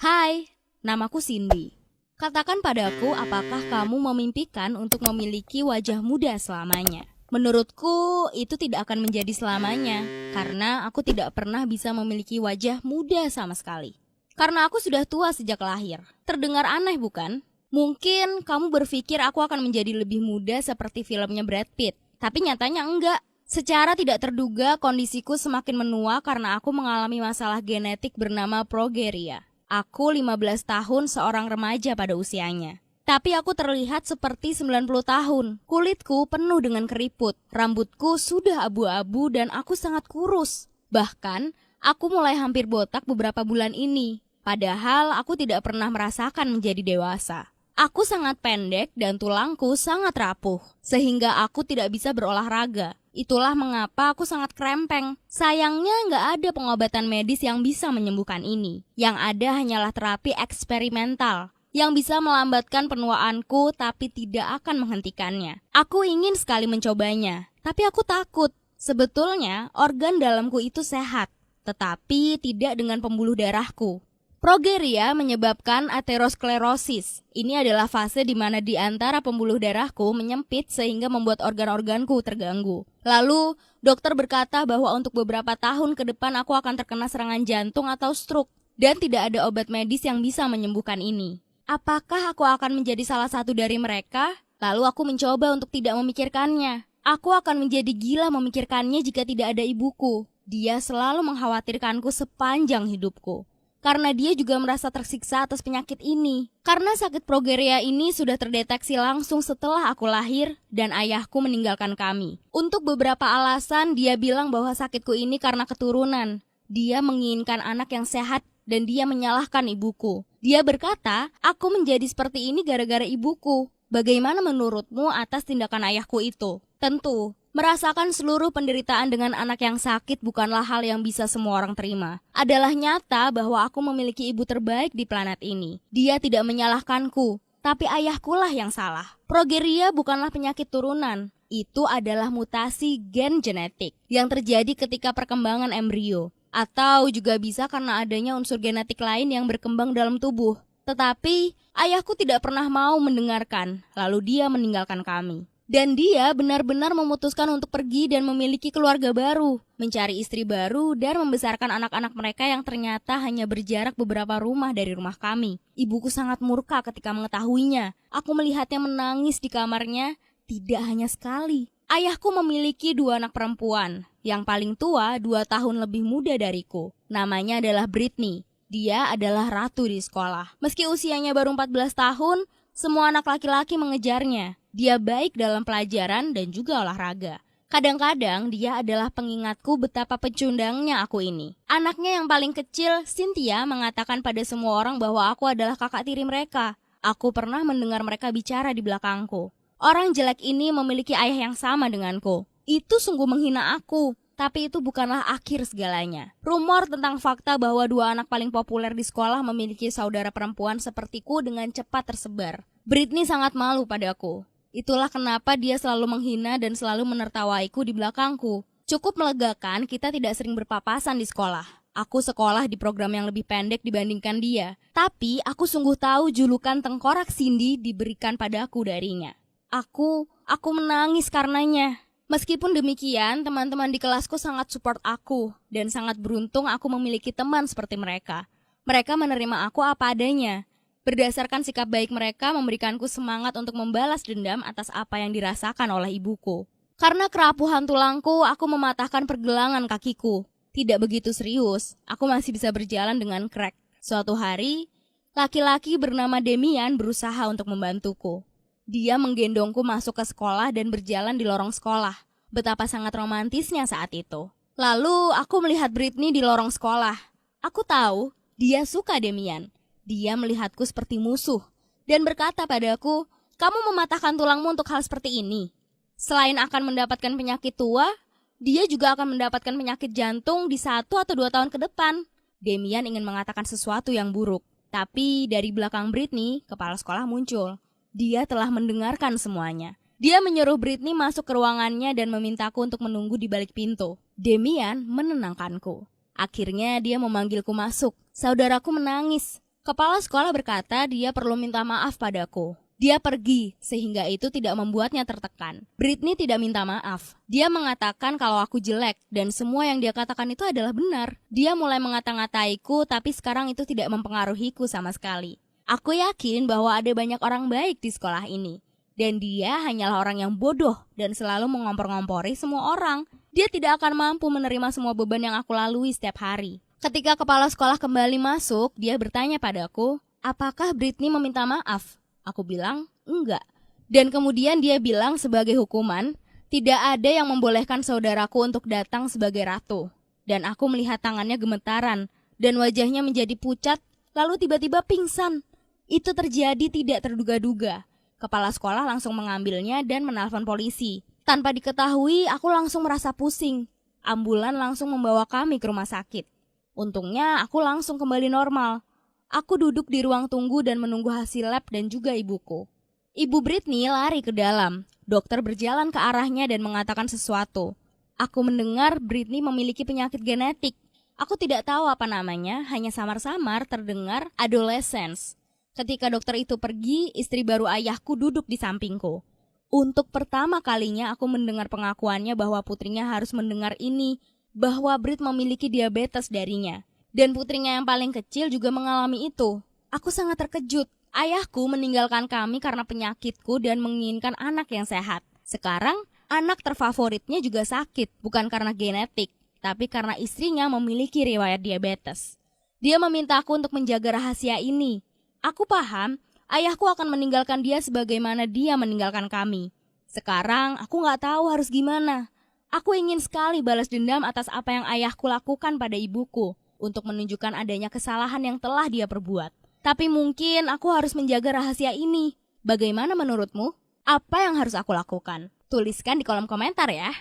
Hai, namaku Cindy. Katakan padaku, apakah kamu memimpikan untuk memiliki wajah muda selamanya? Menurutku, itu tidak akan menjadi selamanya, karena aku tidak pernah bisa memiliki wajah muda sama sekali. Karena aku sudah tua sejak lahir. Terdengar aneh bukan? Mungkin kamu berpikir aku akan menjadi lebih muda seperti filmnya Brad Pitt, tapi nyatanya enggak. Secara tidak terduga, kondisiku semakin menua karena aku mengalami masalah genetik bernama progeria. Aku 15 tahun seorang remaja pada usianya. Tapi aku terlihat seperti 90 tahun. Kulitku penuh dengan keriput. Rambutku sudah abu-abu dan aku sangat kurus. Bahkan, aku mulai hampir botak beberapa bulan ini. Padahal aku tidak pernah merasakan menjadi dewasa. Aku sangat pendek dan tulangku sangat rapuh, sehingga aku tidak bisa berolahraga. Itulah mengapa aku sangat krempeng. Sayangnya nggak ada pengobatan medis yang bisa menyembuhkan ini. Yang ada hanyalah terapi eksperimental yang bisa melambatkan penuaanku tapi tidak akan menghentikannya. Aku ingin sekali mencobanya, tapi aku takut. Sebetulnya organ dalamku itu sehat, tetapi tidak dengan pembuluh darahku. Progeria menyebabkan aterosklerosis. Ini adalah fase di mana di antara pembuluh darahku menyempit sehingga membuat organ-organku terganggu. Lalu, dokter berkata bahwa untuk beberapa tahun ke depan aku akan terkena serangan jantung atau stroke dan tidak ada obat medis yang bisa menyembuhkan ini. Apakah aku akan menjadi salah satu dari mereka? Lalu aku mencoba untuk tidak memikirkannya. Aku akan menjadi gila memikirkannya jika tidak ada ibuku. Dia selalu mengkhawatirkanku sepanjang hidupku. Karena dia juga merasa tersiksa atas penyakit ini. Karena sakit progeria ini sudah terdeteksi langsung setelah aku lahir dan ayahku meninggalkan kami. Untuk beberapa alasan, dia bilang bahwa sakitku ini karena keturunan. Dia menginginkan anak yang sehat dan dia menyalahkan ibuku. Dia berkata, aku menjadi seperti ini gara-gara ibuku. Bagaimana menurutmu atas tindakan ayahku itu? Tentu, merasakan seluruh penderitaan dengan anak yang sakit bukanlah hal yang bisa semua orang terima. Adalah nyata bahwa aku memiliki ibu terbaik di planet ini. Dia tidak menyalahkanku, tapi ayahkulah yang salah. Progeria bukanlah penyakit turunan. Itu adalah mutasi gen genetik yang terjadi ketika perkembangan embrio. Atau juga bisa karena adanya unsur genetik lain yang berkembang dalam tubuh. Tetapi, ayahku tidak pernah mau mendengarkan, lalu dia meninggalkan kami. Dan dia benar-benar memutuskan untuk pergi dan memiliki keluarga baru, mencari istri baru dan membesarkan anak-anak mereka yang ternyata hanya berjarak beberapa rumah dari rumah kami. Ibuku sangat murka ketika mengetahuinya. Aku melihatnya menangis di kamarnya, tidak hanya sekali. Ayahku memiliki 2 anak perempuan. Yang paling tua 2 tahun lebih muda dariku. Namanya adalah Britney. Dia adalah ratu di sekolah. Meski usianya baru 14 tahun, semua anak laki-laki mengejarnya. Dia baik dalam pelajaran dan juga olahraga. Kadang-kadang dia adalah pengingatku betapa pecundangnya aku ini. Anaknya yang paling kecil, Cynthia, mengatakan pada semua orang bahwa aku adalah kakak tiri mereka. Aku pernah mendengar mereka bicara di belakangku. Orang jelek ini memiliki ayah yang sama denganku. Itu sungguh menghina aku. Tapi itu bukanlah akhir segalanya. Rumor tentang fakta bahwa 2 anak paling populer di sekolah memiliki saudara perempuan sepertiku dengan cepat tersebar. Britney sangat malu padaku. Itulah kenapa dia selalu menghina dan selalu menertawaiku di belakangku. Cukup melegakan kita tidak sering berpapasan di sekolah. Aku sekolah di program yang lebih pendek dibandingkan dia. Tapi aku sungguh tahu julukan tengkorak Cindy diberikan padaku darinya. Aku menangis karenanya. Meskipun demikian, teman-teman di kelasku sangat support aku dan sangat beruntung aku memiliki teman seperti mereka. Mereka menerima aku apa adanya. Berdasarkan sikap baik mereka memberikanku semangat untuk membalas dendam atas apa yang dirasakan oleh ibuku. Karena kerapuhan tulangku, aku mematahkan pergelangan kakiku. Tidak begitu serius, aku masih bisa berjalan dengan crack. Suatu hari, laki-laki bernama Demian berusaha untuk membantuku. Dia menggendongku masuk ke sekolah dan berjalan di lorong sekolah. Betapa sangat romantisnya saat itu. Lalu aku melihat Britney di lorong sekolah. Aku tahu dia suka Demian. Dia melihatku seperti musuh dan berkata padaku, "Kamu mematahkan tulangmu untuk hal seperti ini. Selain akan mendapatkan penyakit tua, dia juga akan mendapatkan penyakit jantung di 1 atau 2 tahun ke depan." Demian ingin mengatakan sesuatu yang buruk. Tapi dari belakang Britney, kepala sekolah muncul. Dia telah mendengarkan semuanya. Dia menyuruh Britney masuk ke ruangannya dan memintaku untuk menunggu di balik pintu. Demian menenangkanku. Akhirnya dia memanggilku masuk. Saudaraku menangis. Kepala sekolah berkata dia perlu minta maaf padaku. Dia pergi, sehingga itu tidak membuatnya tertekan. Britney tidak minta maaf. Dia mengatakan kalau aku jelek, dan semua yang dia katakan itu adalah benar. Dia mulai mengata-ngataiku, tapi sekarang itu tidak mempengaruhiku sama sekali. Aku yakin bahwa ada banyak orang baik di sekolah ini. Dan dia hanyalah orang yang bodoh dan selalu mengompor-ngompori semua orang. Dia tidak akan mampu menerima semua beban yang aku lalui setiap hari. Ketika kepala sekolah kembali masuk, dia bertanya padaku, apakah Britney meminta maaf? Aku bilang, enggak. Dan kemudian dia bilang sebagai hukuman, tidak ada yang membolehkan saudaraku untuk datang sebagai ratu. Dan aku melihat tangannya gemetaran, dan wajahnya menjadi pucat, lalu tiba-tiba pingsan. Itu terjadi tidak terduga-duga. Kepala sekolah langsung mengambilnya dan menelpon polisi. Tanpa diketahui, aku langsung merasa pusing. Ambulan langsung membawa kami ke rumah sakit. Untungnya, aku langsung kembali normal. Aku duduk di ruang tunggu dan menunggu hasil lab dan juga ibuku. Ibu Britney lari ke dalam. Dokter berjalan ke arahnya dan mengatakan sesuatu. Aku mendengar Britney memiliki penyakit genetik. Aku tidak tahu apa namanya, hanya samar-samar terdengar adolescence. Ketika dokter itu pergi, istri baru ayahku duduk di sampingku. Untuk pertama kalinya aku mendengar pengakuannya bahwa putrinya harus mendengar ini, bahwa Brit memiliki diabetes darinya. Dan putrinya yang paling kecil juga mengalami itu. Aku sangat terkejut. Ayahku meninggalkan kami karena penyakitku dan menginginkan anak yang sehat. Sekarang, anak terfavoritnya juga sakit, bukan karena genetik, tapi karena istrinya memiliki riwayat diabetes. Dia meminta aku untuk menjaga rahasia ini. Aku paham, ayahku akan meninggalkan dia sebagaimana dia meninggalkan kami. Sekarang, aku gak tahu harus gimana. Aku ingin sekali balas dendam atas apa yang ayahku lakukan pada ibuku, untuk menunjukkan adanya kesalahan yang telah dia perbuat. Tapi mungkin aku harus menjaga rahasia ini. Bagaimana menurutmu? Apa yang harus aku lakukan? Tuliskan di kolom komentar ya.